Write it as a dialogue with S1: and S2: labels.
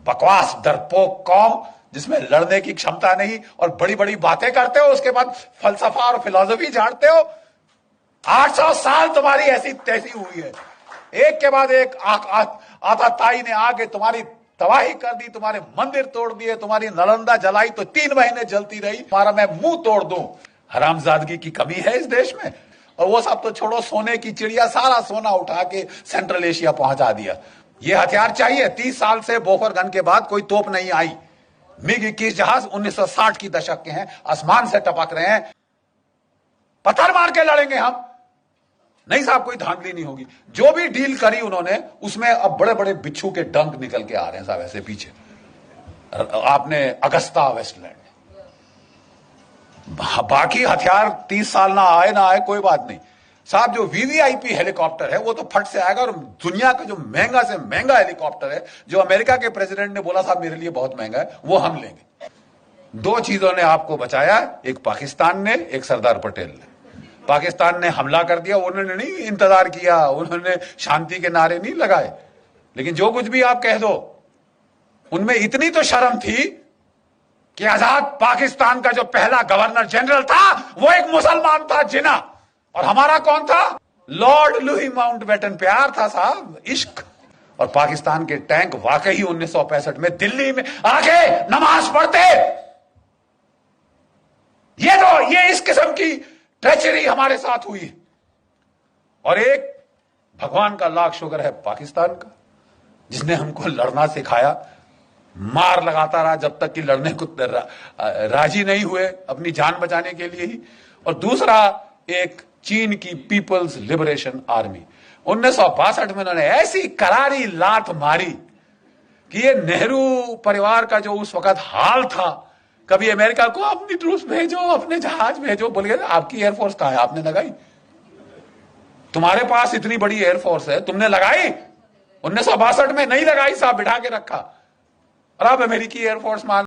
S1: बकवास डरपोक कौम जिसमें लड़ने की क्षमता नहीं और बड़ी बड़ी बातें करते हो, उसके बाद फलसफा और फिलॉसफी झाड़ते हो। 800 साल तुम्हारी ऐसी तैसी हुई है, एक के बाद एक आताताई ने आके तुम्हारी तबाही कर दी, तुम्हारे मंदिर तोड़ दिए, तुम्हारी नालंदा जलाई तो 3 महीने जलती रही, तुम्हारा मैं मुंह तोड़ दूं। हरामजादगी की कमी है इस देश में। और वो सब तो छोड़ो, सोने की चिड़िया सारा सोना उठा के सेंट्रल एशिया पहुंचा दिया। ये हथियार चाहिए। 30 साल से बोफर गन के बाद कोई तोप नहीं आई। मिग 21 जहाज 1960 की दशक के हैं, आसमान से टपक रहे हैं। पत्थर मार के लड़ेंगे हम। नहीं साहब, कोई धांधली नहीं होगी। जो भी डील करी उन्होंने, उसमें अब बड़े बड़े बिच्छू के डंक निकल के आ रहे हैं साहब ऐसे पीछे। आपने अगस्ता वेस्टलैंड, बाकी हथियार 30 साल ना आए कोई बात नहीं साहब। जो वीवीआईपी हेलीकॉप्टर है वो तो फट से आएगा। और दुनिया का जो महंगा से महंगा हेलीकॉप्टर है, जो अमेरिका के प्रेसिडेंट ने बोला साहब मेरे लिए बहुत महंगा है, वो हम लेंगे। 2 चीजों ने आपको बचाया, एक पाकिस्तान ने, एक सरदार पटेल ने। पाकिस्तान ने हमला कर दिया, उन्होंने नहीं इंतजार किया, उन्होंने शांति के नारे नहीं लगाए। लेकिन जो कुछ भी आप कह दो, उनमें इतनी तो शर्म थी कि आजाद पाकिस्तान का जो पहला गवर्नर जनरल था वो एक मुसलमान था, जिना। और हमारा कौन था? Lord Louis Mountbatten. प्यार था साहब, इश्क। और पाकिस्तान के टैंक वाकई 1965 में दिल्ली में आके नमाज पढ़ते। ये इस किस्म की ट्रेचरी हमारे साथ हुई। और एक भगवान का लाख शुक्र है पाकिस्तान का, जिसने हमको लड़ना सिखाया। मार लगाता रहा जब तक कि लड़ने को राजी नहीं हुए, अपनी जान बचाने के लिए ही। और दूसरा, एक चीन की पीपल्स लिबरेशन आर्मी। 1962 में उन्होंने ऐसी करारी लात मारी कि ये नेहरू परिवार का जो उस वक्त हाल था, कभी अमेरिका को अपनी ट्रूप्स भेजो, अपने जहाज भेजो, बोलिए आपकी एयरफोर्स कहां है? आपने लगाई? तुम्हारे पास इतनी बड़ी एयरफोर्स है, तुमने लगाई? 1962 में नहीं लगाई साहब, बिठा के रखा। और अब अमेरिकी एयरफोर्स मान